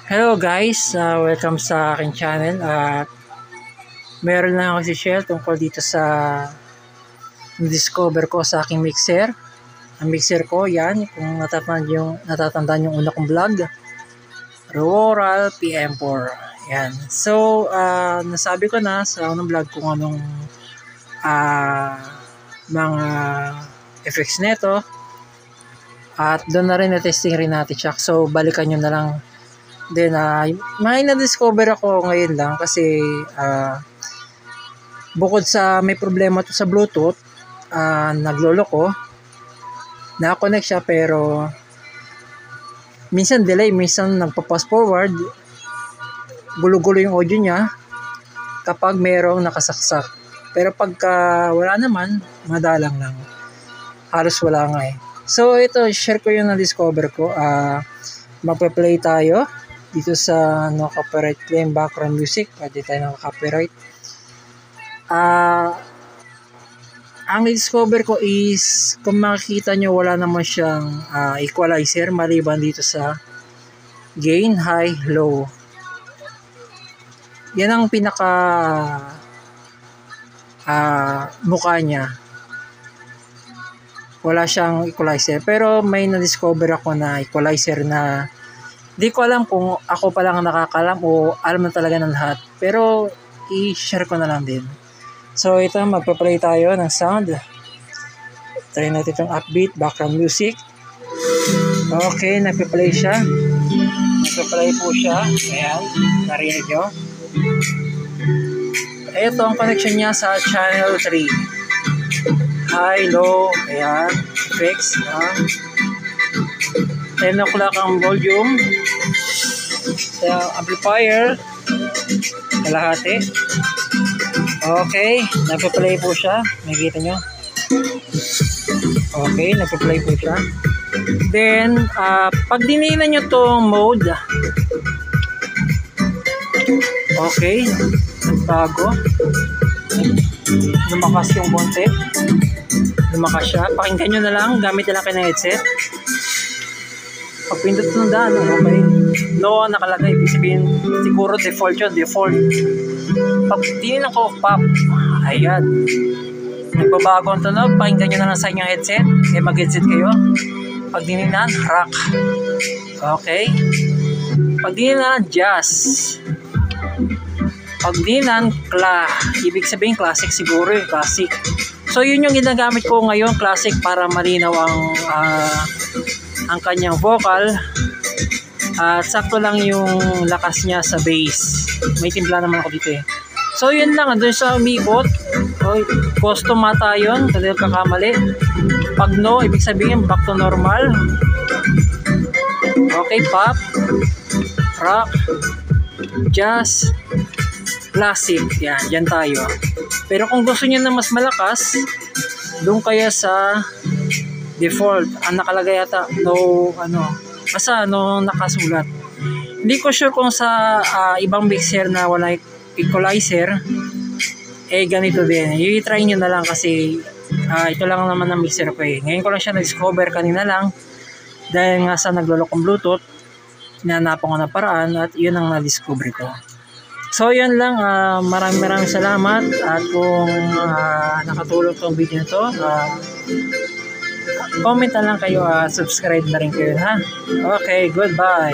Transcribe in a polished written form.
Hello guys, welcome sa aking channel at meron lang ako si-share tungkol dito sa discover ko sa aking mixer. Ang mixer ko yan, kung natatandaan yung una kong vlog, Rural PM4. Yan. So, nasabi ko na sa unang vlog kung anong mga effects nito at doon na rin na-testing rin natin siya. So, balikan nyo na lang. Then, may na-discover ako ngayon lang kasi bukod sa may problema to sa Bluetooth, nagloloko, na-connect siya pero minsan delay, minsan nagpa-fast forward, gulo-gulo yung audio niya kapag mayroong nakasaksak. Pero pagka wala naman, madalang lang. Halos wala nga eh. So, ito, share ko yung na-discover ko. Magpa-play tayo dito sa no copyright claim background music. Pwede tayo ng copyright. Ang discover ko is kung makikita nyo wala naman siyang equalizer maliban dito sa gain, high, low. Yan ang pinaka mukha niya. Wala siyang equalizer pero may na-discover ako na equalizer na di ko alam kung ako pa lang ang nakakalam o alam na talaga ng lahat. Pero, i-share ko na lang din. So, ito, magpa-play tayo ng sound. Try natin itong upbeat, background music. Okay, nagpa-play siya. Nagpa-play po siya. Ayan, narinig nyo. Ito ang connection niya sa channel 3. High, low, ayan, effects, 10 o'clock ang volume. Amplifier kalahati. Okay, nagpa-play po siya. Nakikita nyo. Okay, nagpa-play po siya. Then, pag dinilan nyo tong mode, okay, nagbago. Lumakas yung konti. Lumakas siya. Pakinggan nyo na lang. Gamit na lang kayo ng headset. Pag pindot ng daan, okay. No, nakalagay. Ibig sabihin, siguro default yun. Default. Pag dinilan ko, pop. Ayan. Nagbabago ang tunog. Pakinggan nyo na lang sa inyong headset. Mag-headset kayo. Pag dinilan, rock. Okay. Pag dinilan, jazz. Pag dinilan, ibig sabihin, classic siguro yung classic. So, yun yung ginagamit ko ngayon, classic, para malinaw ang kanyang vocal at sakto lang yung lakas niya sa bass. May timpla naman ako dito eh. So yun lang, andun sa umikot. Custom mata yun, dahil kakamali. Pag no, ibig sabihin back to normal. Okay, pop, rock, jazz, classic. Yan tayo. Pero kung gusto niyo na mas malakas, doon kaya sa default. Ang nakalagay yata basta nakasulat. Hindi ko sure kung sa ibang mixer na wala equalizer ganito din. I-try nyo na lang kasi ito lang naman ang mixer ko eh. Ngayon ko lang siya na-discover kanina lang dahil nga sa naglolokong Bluetooth, hinanapan ko na paraan at yun ang na-discover ko. So yan lang, maraming salamat at kung nakatulong tong video nito, comment na lang kayo, subscribe na rin kayo ha. Okay, goodbye.